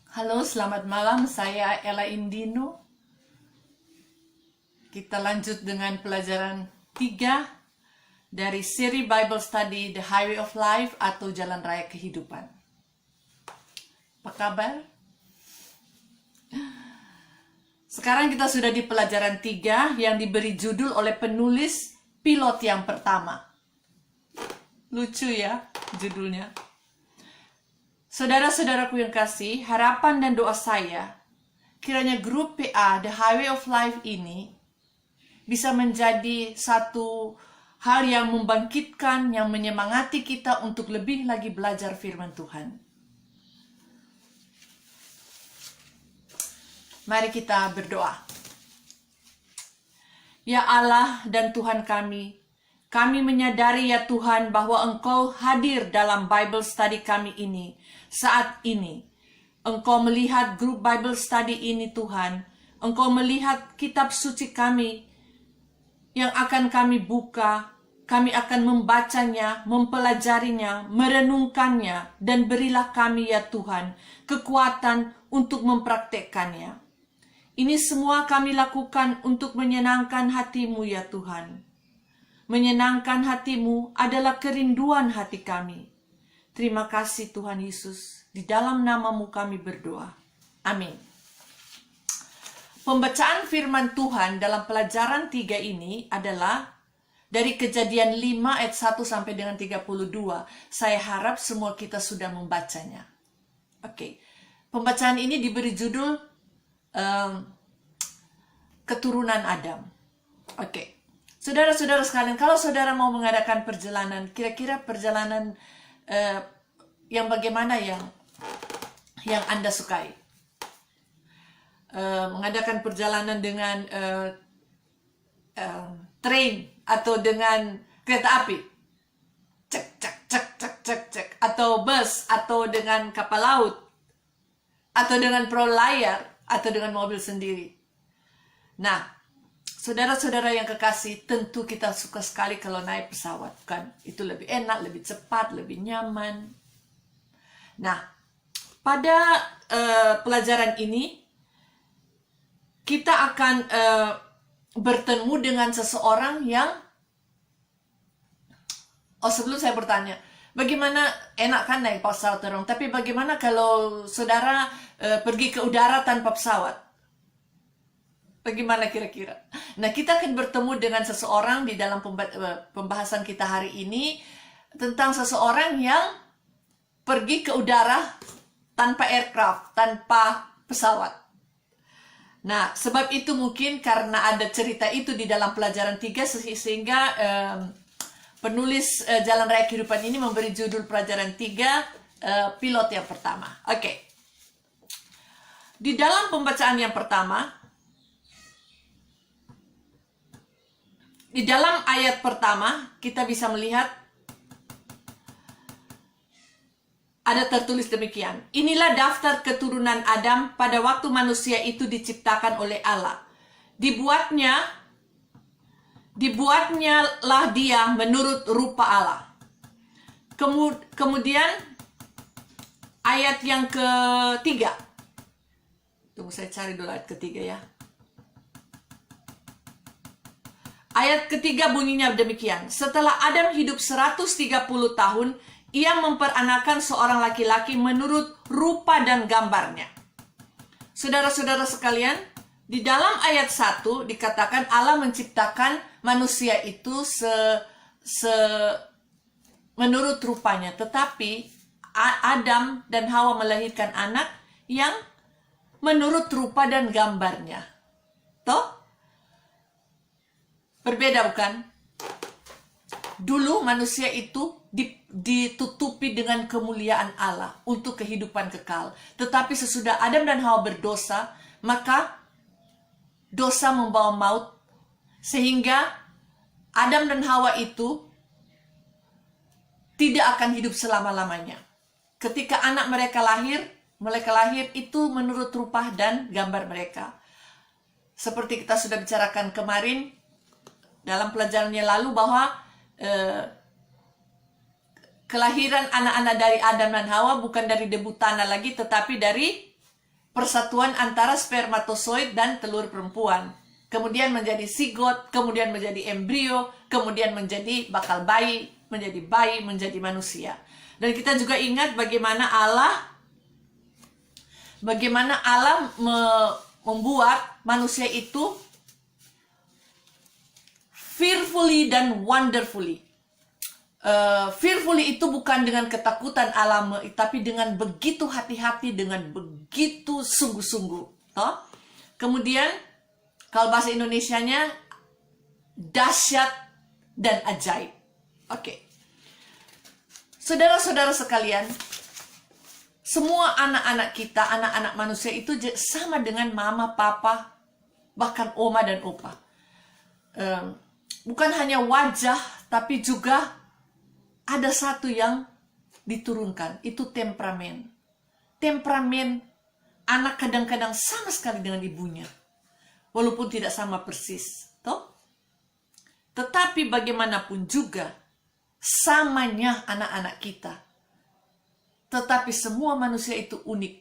Halo, selamat malam. Saya Ella Indino. Kita lanjut dengan pelajaran 3 dari seri Bible Study The Highway of Life atau Jalan Raya Kehidupan. Apa kabar? Sekarang kita sudah di pelajaran 3 yang diberi judul oleh penulis pilot yang pertama. Lucu ya judulnya. Saudara-saudaraku yang kasih, harapan dan doa saya, kiranya grup PA The Highway of Life ini bisa menjadi satu hal yang membangkitkan, yang menyemangati kita untuk lebih lagi belajar firman Tuhan. Mari kita berdoa. Ya Allah dan Tuhan kami menyadari ya Tuhan bahwa Engkau hadir dalam Bible Study kami ini saat ini. Engkau melihat grup Bible Study ini Tuhan. Engkau melihat kitab suci kami yang akan kami buka. Kami akan membacanya, mempelajarinya, merenungkannya, dan berilah kami ya Tuhan kekuatan untuk mempraktekkannya. Ini semua kami lakukan untuk menyenangkan hati-Mu ya Tuhan. Menyenangkan hati-Mu adalah kerinduan hati kami. Terima kasih Tuhan Yesus. Di dalam nama-Mu kami berdoa. Amin. Pembacaan firman Tuhan dalam pelajaran 3 ini adalah dari Kejadian 5 ayat 1 sampai dengan 32. Saya harap semua kita sudah membacanya. Oke. Pembacaan ini diberi judul keturunan Adam. Oke. Saudara-saudara sekalian, kalau saudara mau mengadakan perjalanan, kira-kira perjalanan yang bagaimana yang Anda sukai? Mengadakan perjalanan dengan train atau dengan kereta api, cek cek cek cek cek cek, atau bus, atau dengan kapal laut, atau dengan perahu layar, atau dengan mobil sendiri. Nah, saudara-saudara yang kekasih, tentu kita suka sekali kalau naik pesawat, kan? Itu lebih enak, lebih cepat, lebih nyaman. Nah, pada pelajaran ini, kita akan bertemu dengan seseorang yang... sebelum saya bertanya, bagaimana, enak kan naik pesawat terong, tapi bagaimana kalau saudara pergi ke udara tanpa pesawat? Bagaimana kira-kira? Nah, kita akan bertemu dengan seseorang di dalam pembahasan kita hari ini tentang seseorang yang pergi ke udara tanpa aircraft, tanpa pesawat. Nah, sebab itu mungkin karena ada cerita itu di dalam pelajaran 3 sehingga penulis Jalan Raya Kehidupan ini memberi judul pelajaran 3 pilot yang pertama. Oke. Di dalam pembacaan yang pertama, di dalam ayat pertama, kita bisa melihat ada tertulis demikian. Inilah daftar keturunan Adam pada waktu manusia itu diciptakan oleh Allah. Dibuatnyalah dia menurut rupa Allah. Kemudian ayat yang ketiga. Tunggu saya cari dulu ayat ketiga ya. Ayat ketiga bunyinya demikian. Setelah Adam hidup 130 tahun, ia memperanakan seorang laki-laki menurut rupa dan gambarnya. Saudara-saudara sekalian, di dalam ayat 1 dikatakan Allah menciptakan manusia itu menurut rupanya. Tetapi Adam dan Hawa melahirkan anak yang menurut rupa dan gambarnya. Toh? Berbeda bukan? Dulu manusia itu ditutupi dengan kemuliaan Allah untuk kehidupan kekal. Tetapi sesudah Adam dan Hawa berdosa, maka dosa membawa maut. Sehingga Adam dan Hawa itu tidak akan hidup selama-lamanya. Ketika anak mereka lahir itu menurut rupa dan gambar mereka. Seperti kita sudah bicarakan kemarin, dalam pelajarannya lalu bahwa kelahiran anak-anak dari Adam dan Hawa bukan dari debu tanah lagi, tetapi dari persatuan antara spermatozoid dan telur perempuan. Kemudian menjadi zigot, kemudian menjadi embrio, kemudian menjadi bakal bayi, menjadi manusia. Dan kita juga ingat bagaimana Allah membuat manusia itu fearfully dan wonderfully. Fearfully itu bukan dengan ketakutan alam, tapi dengan begitu hati-hati, dengan begitu sungguh-sungguh. Toh? Kemudian kalau bahasa Indonesianya dahsyat dan ajaib. Oke. Saudara-saudara sekalian, semua anak-anak kita, anak-anak manusia itu sama dengan mama, papa, bahkan oma dan opa. Bukan hanya wajah, tapi juga ada satu yang diturunkan, itu temperamen. Temperamen anak kadang-kadang sama sekali dengan ibunya, walaupun tidak sama persis. Toh? Tetapi bagaimanapun juga, samanya anak-anak kita. Tetapi semua manusia itu unik,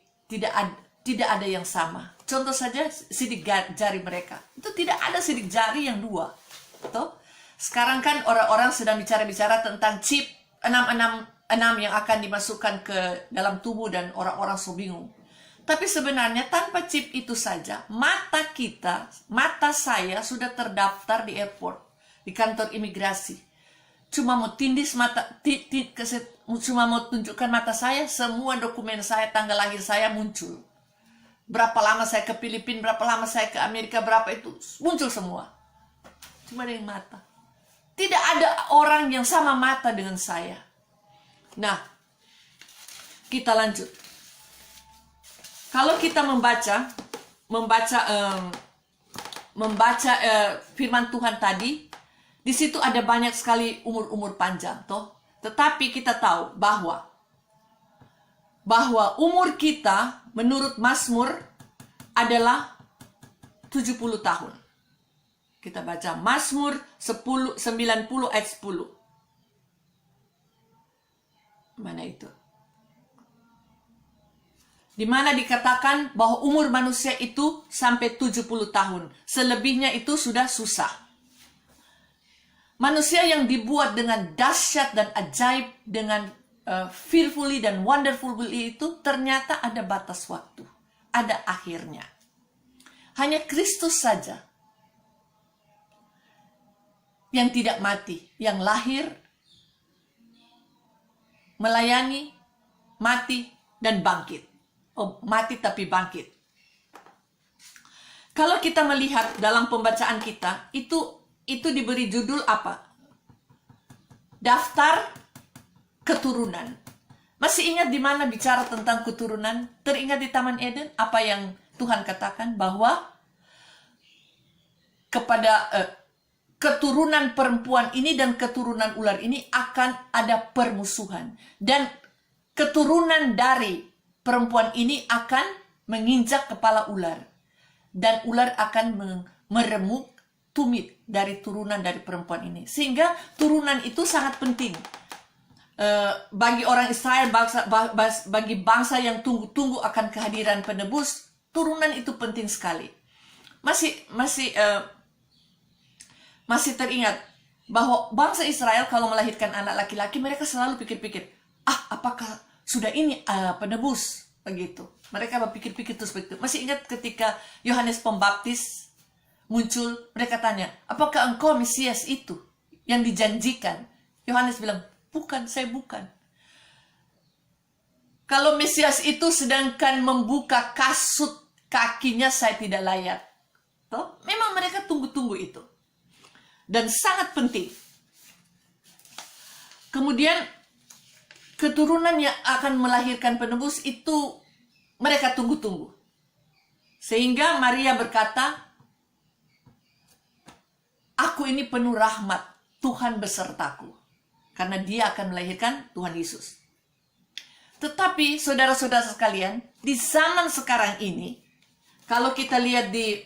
tidak ada yang sama. Contoh saja sidik jari mereka, itu tidak ada sidik jari yang dua. Toh? Sekarang kan orang-orang sedang bicara-bicara tentang chip 666 yang akan dimasukkan ke dalam tubuh dan orang-orang so bingung. Tapi sebenarnya tanpa chip itu saja, mata saya sudah terdaftar di airport, di kantor imigrasi. Cuma mau tindis mata, cuma mau tunjukkan mata saya, semua dokumen saya, tanggal lahir saya muncul. Berapa lama saya ke Filipina, berapa lama saya ke Amerika, berapa itu muncul semua. Cuma dengan mata. Tidak ada orang yang sama mata dengan saya. Nah, kita lanjut. Kalau kita membaca firman Tuhan tadi, di situ ada banyak sekali umur-umur panjang, toh. Tetapi kita tahu bahwa umur kita menurut Mazmur adalah 70 tahun. Kita baca Mazmur 90 ayat 10. Mana itu? Di mana dikatakan bahwa umur manusia itu sampai 70 tahun. Selebihnya itu sudah susah. Manusia yang dibuat dengan dahsyat dan ajaib, dengan fearfully dan wonderfully itu ternyata ada batas waktu. Ada akhirnya. Hanya Kristus saja yang tidak mati, yang lahir, melayani, mati, dan bangkit. Oh, mati tapi bangkit. Kalau kita melihat dalam pembacaan kita, itu diberi judul apa? Daftar keturunan. Masih ingat di mana bicara tentang keturunan? Teringat di Taman Eden apa yang Tuhan katakan bahwa kepada keturunan perempuan ini dan keturunan ular ini akan ada permusuhan. Dan keturunan dari perempuan ini akan menginjak kepala ular. Dan ular akan meremuk tumit dari turunan dari perempuan ini. Sehingga turunan itu sangat penting. Bagi orang Israel, bagi bangsa yang tunggu-tunggu akan kehadiran penebus, turunan itu penting sekali. Masih teringat bahwa bangsa Israel kalau melahirkan anak laki-laki, mereka selalu pikir-pikir, apakah sudah ini penebus? Begitu. Mereka berpikir-pikir terus begitu. Masih ingat ketika Yohanes Pembaptis muncul, mereka tanya, apakah engkau Mesias itu yang dijanjikan? Yohanes bilang, bukan, saya bukan. Kalau Mesias itu sedangkan membuka kasut kakinya, saya tidak layak. Toh? Memang mereka tunggu-tunggu itu. Dan sangat penting. Kemudian keturunan yang akan melahirkan penebus itu mereka tunggu-tunggu. Sehingga Maria berkata, aku ini penuh rahmat, Tuhan besertaku. Karena dia akan melahirkan Tuhan Yesus. Tetapi saudara-saudara sekalian, di zaman sekarang ini, kalau kita lihat di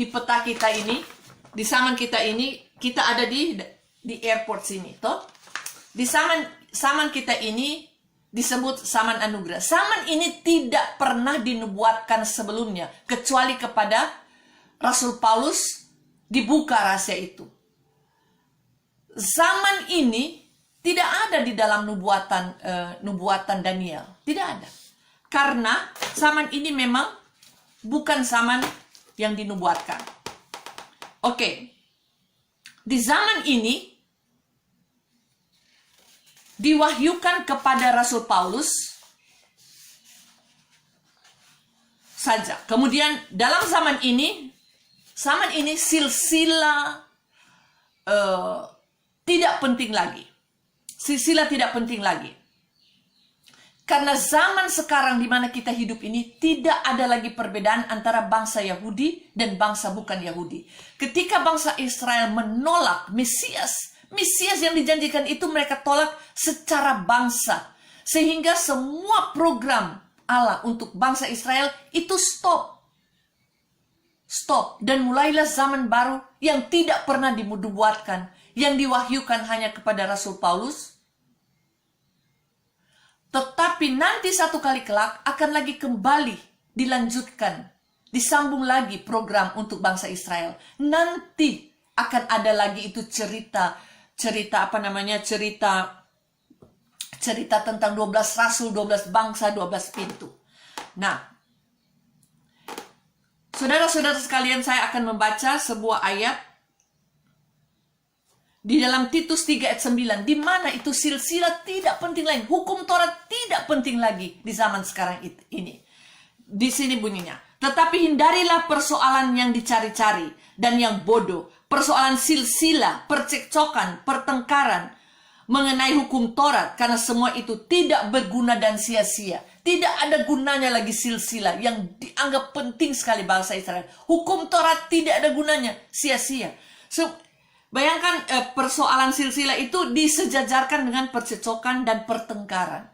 peta kita ini, di zaman kita ini, kita ada di airport sini, toh. Di zaman kita ini, disebut zaman anugerah. Zaman ini tidak pernah dinubuatkan sebelumnya, kecuali kepada Rasul Paulus dibuka rahasia itu. Zaman ini tidak ada di dalam nubuatan Daniel. Tidak ada. Karena zaman ini memang bukan zaman yang dinubuatkan. Oke. Di zaman ini diwahyukan kepada Rasul Paulus saja. Kemudian dalam zaman ini silsilah tidak penting lagi. Silsilah tidak penting lagi. Karena zaman sekarang di mana kita hidup ini tidak ada lagi perbedaan antara bangsa Yahudi dan bangsa bukan Yahudi. Ketika bangsa Israel menolak Mesias yang dijanjikan itu mereka tolak secara bangsa. Sehingga semua program Allah untuk bangsa Israel itu stop. Dan mulailah zaman baru yang tidak pernah dinubuatkan, yang diwahyukan hanya kepada Rasul Paulus. Tetapi nanti satu kali kelak akan lagi kembali dilanjutkan, disambung lagi program untuk bangsa Israel. Nanti akan ada lagi itu cerita tentang 12 rasul, 12 bangsa, 12 pintu. Nah, saudara-saudara sekalian, saya akan membaca sebuah ayat di dalam Titus 3 ayat 9, di mana itu silsilah tidak penting lagi, hukum Taurat tidak penting lagi di zaman sekarang ini. Di sini bunyinya, tetapi hindarilah persoalan yang dicari-cari dan yang bodoh, persoalan silsilah, percekcokan, pertengkaran mengenai hukum Taurat, karena semua itu tidak berguna dan sia-sia. Tidak ada gunanya lagi silsilah yang dianggap penting sekali bangsa Israel. Hukum Taurat tidak ada gunanya, sia-sia. Bayangkan persoalan silsilah itu disejajarkan dengan percecokan dan pertengkaran.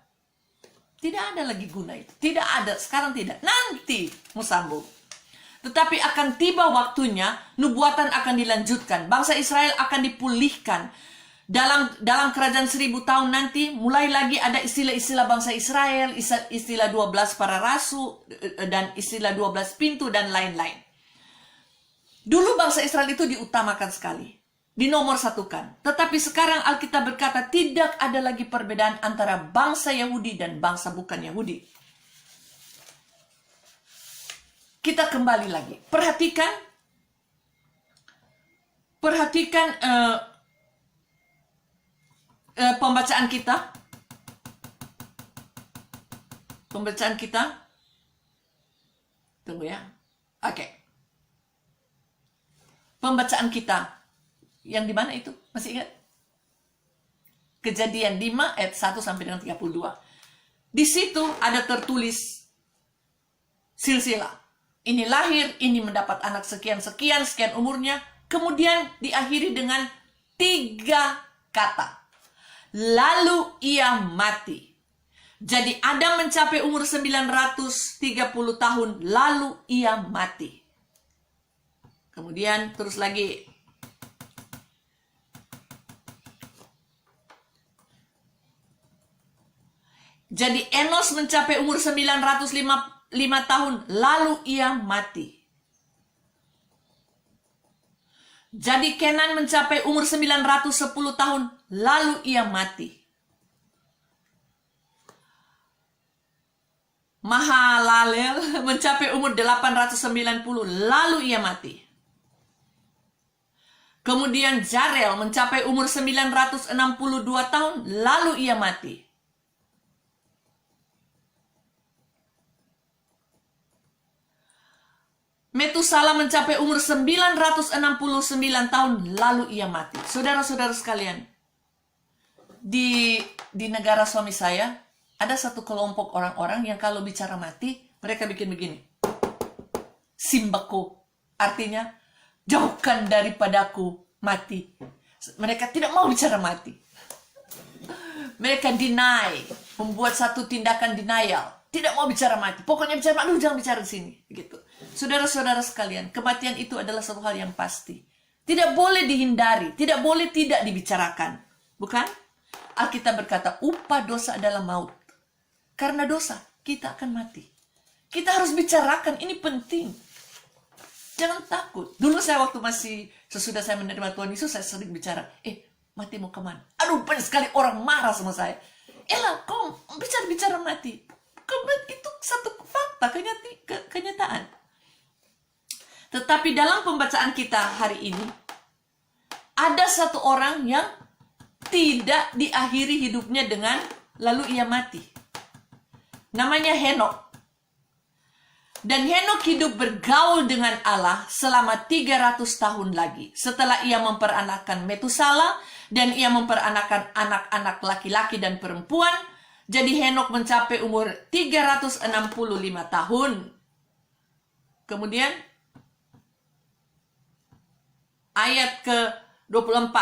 Tidak ada lagi guna itu. Tidak ada, sekarang tidak. Nanti mau sambung. Tetapi akan tiba waktunya, nubuatan akan dilanjutkan. Bangsa Israel akan dipulihkan. Dalam kerajaan 1000 tahun nanti, mulai lagi ada istilah-istilah bangsa Israel, istilah 12 para rasul, dan istilah 12 pintu, dan lain-lain. Dulu bangsa Israel itu diutamakan sekali. Dinomor satukan. Tetapi sekarang Alkitab berkata tidak ada lagi perbedaan antara bangsa Yahudi dan bangsa bukan Yahudi. Kita kembali lagi. Perhatikan pembacaan kita. Tunggu ya. Oke. Pembacaan kita. Yang di mana itu? Masih ingat? Kejadian 5 ayat 1 sampai dengan 32. Di situ ada tertulis silsilah. Ini lahir, ini mendapat anak sekian umurnya. Kemudian diakhiri dengan 3 kata. Lalu ia mati. Jadi Adam mencapai umur 930 tahun, lalu ia mati. Kemudian terus lagi. Jadi Enos mencapai umur 905 tahun, lalu ia mati. Jadi Kenan mencapai umur 910 tahun, lalu ia mati. Mahalalel mencapai umur 890, lalu ia mati. Kemudian Jarel mencapai umur 962 tahun, lalu ia mati. Metusala mencapai umur 969 tahun, lalu ia mati. Saudara-saudara sekalian, di negara suami saya, ada satu kelompok orang-orang yang kalau bicara mati, mereka bikin begini. Simbako, artinya, jauhkan daripadaku mati. Mereka tidak mau bicara mati. Mereka deny, membuat satu tindakan denial. Tidak mau bicara mati. Pokoknya bicara mati, jangan bicara di sini. Gitu. Saudara-saudara sekalian, kematian itu adalah satu hal yang pasti. Tidak boleh dihindari, tidak boleh tidak dibicarakan. Bukan? Alkitab berkata, upah dosa adalah maut. Karena dosa, kita akan mati. Kita harus bicarakan, ini penting. Jangan takut. Dulu saya waktu sesudah saya menerima Tuhan Yesus, saya sering bicara, mati mau kemana? Aduh, banyak sekali orang marah sama saya. Kau bicara mati. Itu satu fakta, kenyataan. Tetapi dalam pembacaan kita hari ini, ada satu orang yang tidak diakhiri hidupnya dengan lalu ia mati. Namanya Henokh. Dan Henokh hidup bergaul dengan Allah selama 300 tahun lagi. Setelah ia memperanakan Metusala dan ia memperanakan anak-anak laki-laki dan perempuan. Jadi Henokh mencapai umur 365 tahun. Kemudian ayat ke-24.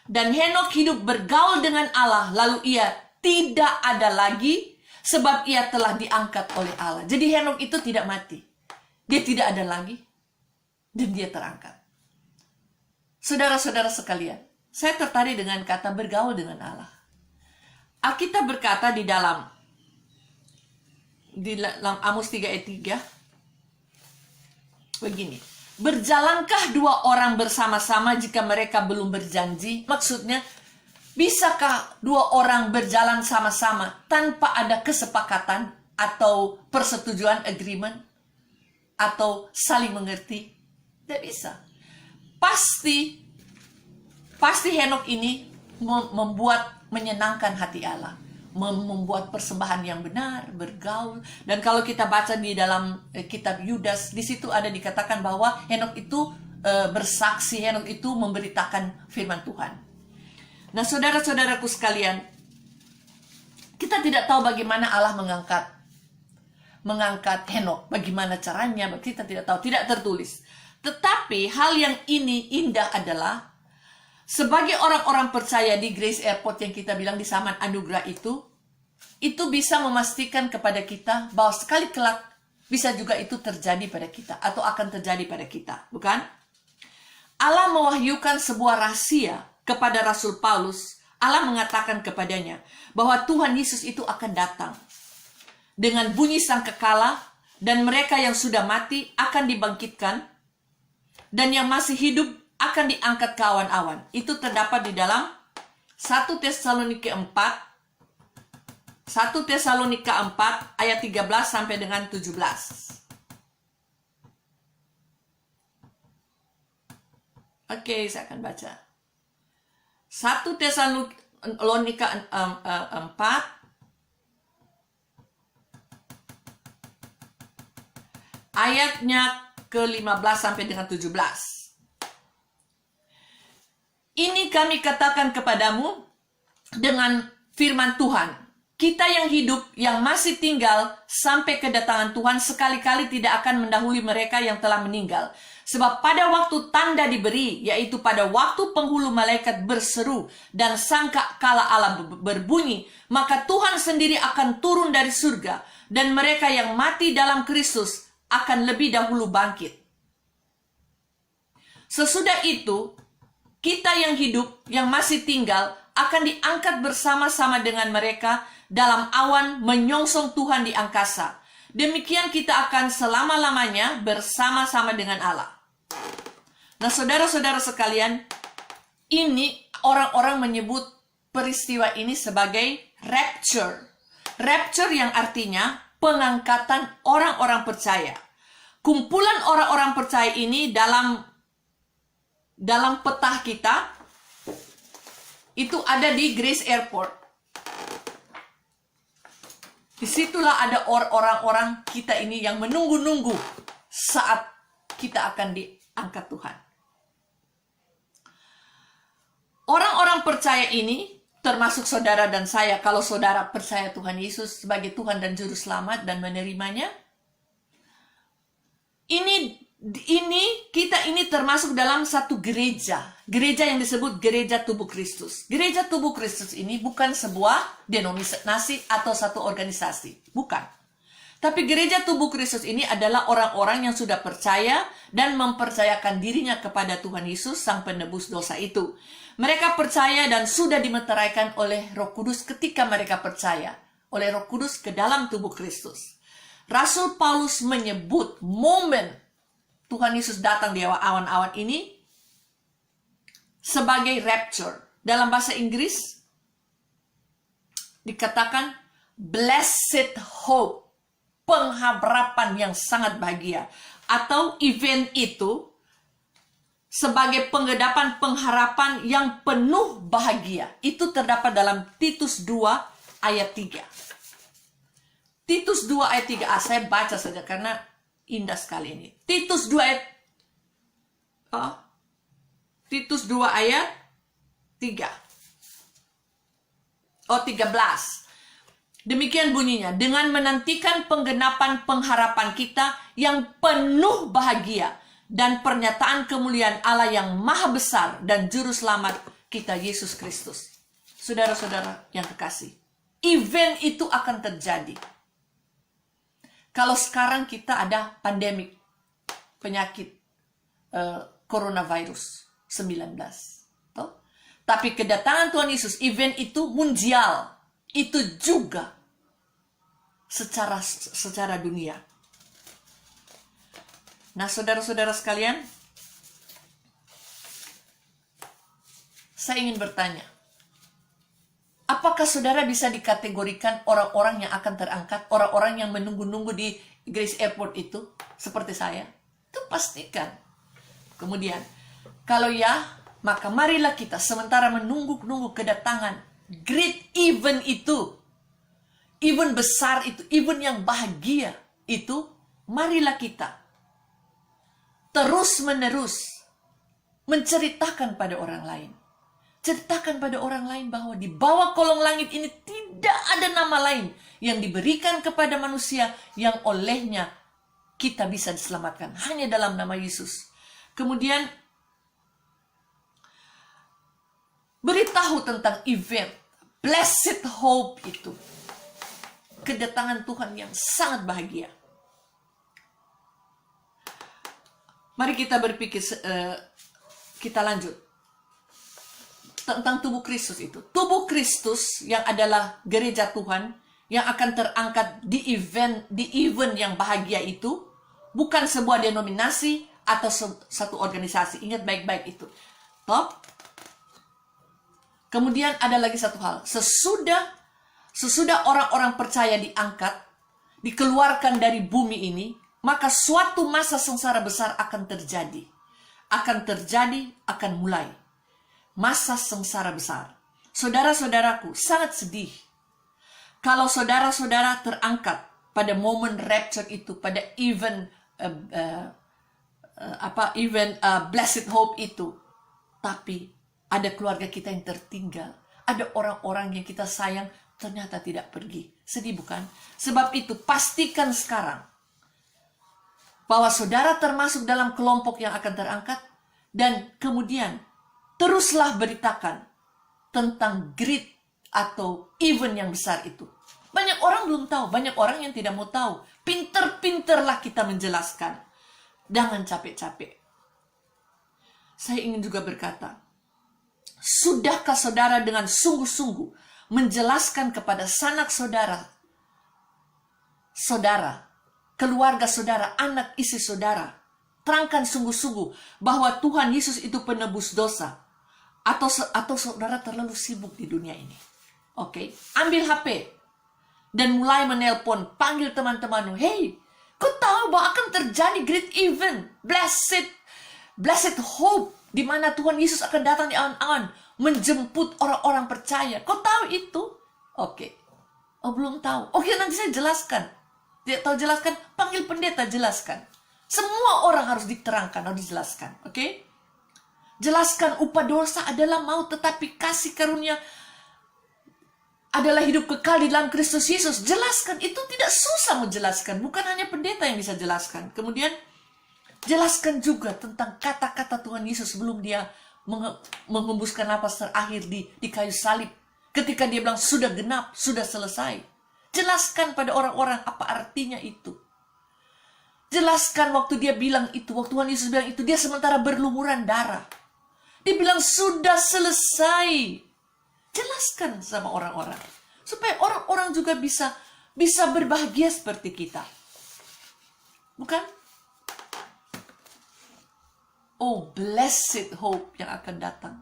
Dan Henokh hidup bergaul dengan Allah, lalu ia tidak ada lagi sebab ia telah diangkat oleh Allah. Jadi Henokh itu tidak mati. Dia tidak ada lagi dan dia terangkat. Saudara-saudara sekalian, saya tertarik dengan kata bergaul dengan Allah. Alkitab berkata di dalam Amos 3 ayat 3 begini. Berjalankah dua orang bersama-sama jika mereka belum berjanji? Maksudnya, bisakah dua orang berjalan sama-sama tanpa ada kesepakatan atau persetujuan, agreement, atau saling mengerti? Tidak bisa. Pasti Henokh ini menyenangkan hati Allah, membuat persembahan yang benar, bergaul. Dan kalau kita baca di dalam kitab Yudas, di situ ada dikatakan bahwa Henokh itu bersaksi, Henokh itu memberitakan firman Tuhan. Nah, saudara-saudaraku sekalian, kita tidak tahu bagaimana Allah mengangkat Henokh, bagaimana caranya, kita tidak tahu, tidak tertulis. Tetapi hal yang ini indah adalah sebagai orang-orang percaya di Grace Airport yang kita bilang di Saman Anugerah itu bisa memastikan kepada kita bahwa sekali kelak bisa juga itu terjadi pada kita atau akan terjadi pada kita, bukan? Allah mewahyukan sebuah rahasia kepada Rasul Paulus. Allah mengatakan kepadanya bahwa Tuhan Yesus itu akan datang dengan bunyi sangkakala dan mereka yang sudah mati akan dibangkitkan dan yang masih hidup akan diangkat ke awan-awan. Itu terdapat di dalam 1 Tesalonika 4 ayat 13 sampai dengan 17. Oke, saya akan baca. 1 Tesalonika 4 ayatnya ke-15 sampai dengan 17. Ini kami katakan kepadamu dengan firman Tuhan. Kita yang hidup, yang masih tinggal sampai kedatangan Tuhan, sekali-kali tidak akan mendahului mereka yang telah meninggal. Sebab pada waktu tanda diberi, yaitu pada waktu penghulu malaikat berseru dan sangkakala Allah berbunyi, maka Tuhan sendiri akan turun dari surga, dan mereka yang mati dalam Kristus akan lebih dahulu bangkit. Sesudah itu, kita yang hidup, yang masih tinggal, akan diangkat bersama-sama dengan mereka dalam awan menyongsong Tuhan di angkasa. Demikian kita akan selama-lamanya bersama-sama dengan Allah. Nah, saudara-saudara sekalian, ini orang-orang menyebut peristiwa ini sebagai rapture. Rapture yang artinya pengangkatan orang-orang percaya. Kumpulan orang-orang percaya ini dalam peta kita itu ada di Grace Airport. Disitulah ada orang-orang kita ini yang menunggu-nunggu saat kita akan diangkat Tuhan. Orang-orang percaya ini termasuk saudara dan saya. Kalau saudara percaya Tuhan Yesus sebagai Tuhan dan Juru Selamat dan menerimanya, kita ini termasuk dalam satu gereja yang disebut gereja tubuh Kristus. Gereja tubuh Kristus ini bukan sebuah denominasi atau satu organisasi, bukan. Tapi gereja tubuh Kristus ini adalah orang-orang yang sudah percaya dan mempercayakan dirinya kepada Tuhan Yesus, Sang Penebus dosa itu. Mereka percaya dan sudah dimeteraikan oleh Roh Kudus ketika mereka percaya oleh Roh Kudus ke dalam tubuh Kristus. Rasul Paulus menyebut momen Tuhan Yesus datang di awan-awan ini sebagai rapture. Dalam bahasa Inggris dikatakan blessed hope, pengharapan yang sangat bahagia. Atau event itu sebagai penggenapan pengharapan yang penuh bahagia. Itu terdapat dalam Titus 2 ayat 3. Titus 2 ayat 3. Saya baca saja karena indah sekali ini. Titus 2 ayat Titus 2 ayat 3. 13. Demikian bunyinya, dengan menantikan penggenapan pengharapan kita yang penuh bahagia dan pernyataan kemuliaan Allah yang maha besar dan juru selamat kita Yesus Kristus. Saudara-saudara yang kekasih, event itu akan terjadi. Kalau sekarang kita ada pandemik penyakit coronavirus 19. Toh? Tapi kedatangan Tuhan Yesus, event itu mundial. Itu juga secara dunia. Nah, saudara-saudara sekalian, saya ingin bertanya, apakah saudara bisa dikategorikan orang-orang yang akan terangkat, orang-orang yang menunggu-nunggu di Grace Airport itu, seperti saya? Itu pastikan. Kemudian, kalau ya, maka marilah kita sementara menunggu kedatangan great event itu, event besar itu, event yang bahagia itu, marilah kita terus-menerus menceritakan pada orang lain. Ceritakan pada orang lain bahwa di bawah kolong langit ini tidak ada nama lain yang diberikan kepada manusia yang olehnya kita bisa diselamatkan. Hanya dalam nama Yesus. Kemudian beritahu tentang event blessed hope itu. Kedatangan Tuhan yang sangat bahagia. Mari kita berpikir, kita lanjut. Tentang tubuh Kristus itu. Tubuh Kristus yang adalah gereja Tuhan yang akan terangkat di event yang bahagia itu bukan sebuah denominasi atau satu organisasi. Ingat baik-baik itu. Top. Kemudian ada lagi satu hal. Sesudah orang-orang percaya diangkat, dikeluarkan dari bumi ini, maka suatu masa sengsara besar akan terjadi. Akan mulai. Masa sengsara besar. Saudara-saudaraku, sangat sedih kalau saudara-saudara terangkat pada momen rapture itu, pada event blessed hope itu, tapi ada keluarga kita yang tertinggal, ada orang-orang yang kita sayang ternyata tidak pergi. Sedih bukan? Sebab itu pastikan sekarang bahwa saudara termasuk dalam kelompok yang akan terangkat, dan kemudian teruslah beritakan tentang great atau event yang besar itu. Banyak orang belum tahu, banyak orang yang tidak mau tahu. Pinter-pinterlah kita menjelaskan. Jangan capek-capek. Saya ingin juga berkata, sudahkah saudara dengan sungguh-sungguh menjelaskan kepada sanak saudara, keluarga saudara, anak istri saudara, terangkan sungguh-sungguh bahwa Tuhan Yesus itu penebus dosa, atau saudara terlalu sibuk di dunia ini? Oke, ambil HP dan mulai menelpon, panggil teman-temanmu. Hey, kau tahu bahwa akan terjadi great event, blessed hope, di mana Tuhan Yesus akan datang di awan-awan menjemput orang-orang percaya. Kau tahu itu? Oke. Oh, belum tahu. Oke, nanti saya jelaskan. Tidak tahu jelaskan, panggil pendeta jelaskan. Semua orang harus diterangkan, harus dijelaskan. Oke? Jelaskan upah dosa adalah maut, tetapi kasih karunia adalah hidup kekal di dalam Kristus Yesus. Jelaskan, itu tidak susah menjelaskan. Bukan hanya pendeta yang bisa jelaskan. Kemudian, jelaskan juga tentang kata-kata Tuhan Yesus sebelum dia menghembuskan napas terakhir di kayu salib. Ketika dia bilang, sudah genap, sudah selesai. Jelaskan pada orang-orang apa artinya itu. Jelaskan waktu dia bilang itu, waktu Tuhan Yesus bilang itu, dia sementara berlumuran darah. Dia bilang sudah selesai. Jelaskan sama orang-orang. Supaya orang-orang juga bisa berbahagia seperti kita. Bukan? Oh, blessed hope yang akan datang.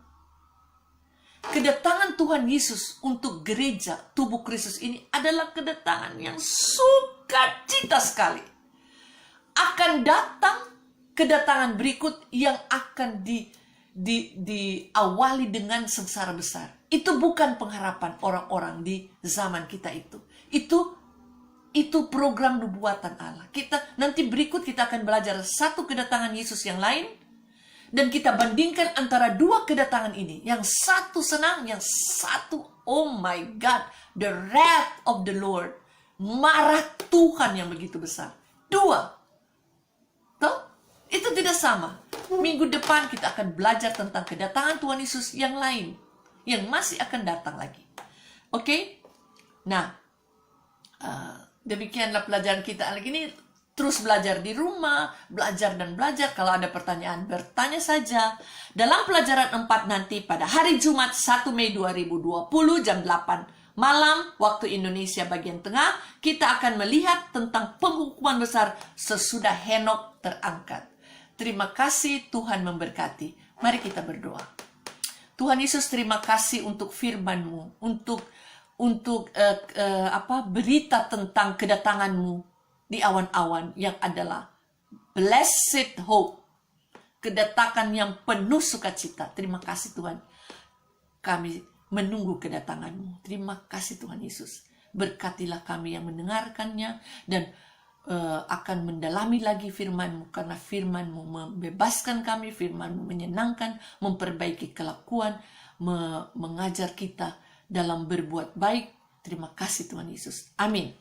Kedatangan Tuhan Yesus untuk gereja tubuh Kristus ini adalah kedatangan yang sukacita sekali. Akan datang kedatangan berikut yang akan diawali dengan sengsara besar. Itu bukan pengharapan orang-orang di zaman kita itu. Itu program nubuatan Allah. Nanti berikut kita akan belajar satu kedatangan Yesus yang lain. Dan kita bandingkan antara dua kedatangan ini. Yang satu senang, yang satu, oh my God, the wrath of the Lord. Marah Tuhan yang begitu besar. Dua. Tuh, itu tidak sama. Minggu depan kita akan belajar tentang kedatangan Tuhan Yesus yang lain. Yang masih akan datang lagi. Oke? Nah, demikianlah pelajaran kita lagi ini. Terus belajar di rumah, belajar dan belajar. Kalau ada pertanyaan, bertanya saja. Dalam pelajaran 4 nanti pada hari Jumat 1 Mei 2020 jam 8 malam waktu Indonesia bagian tengah, kita akan melihat tentang penghukuman besar sesudah Henok terangkat. Terima kasih, Tuhan memberkati. Mari kita berdoa. Tuhan Yesus, terima kasih untuk firman-Mu, untuk berita tentang kedatangan-Mu di awan-awan yang adalah blessed hope, kedatangan yang penuh sukacita. Terima kasih Tuhan, kami menunggu kedatangan-Mu. Terima kasih Tuhan Yesus, berkatilah kami yang mendengarkannya dan akan mendalami lagi firman-Mu, karena firman-Mu membebaskan kami, firman-Mu menyenangkan, memperbaiki kelakuan, mengajar kita dalam berbuat baik. Terima kasih Tuhan Yesus. Amin.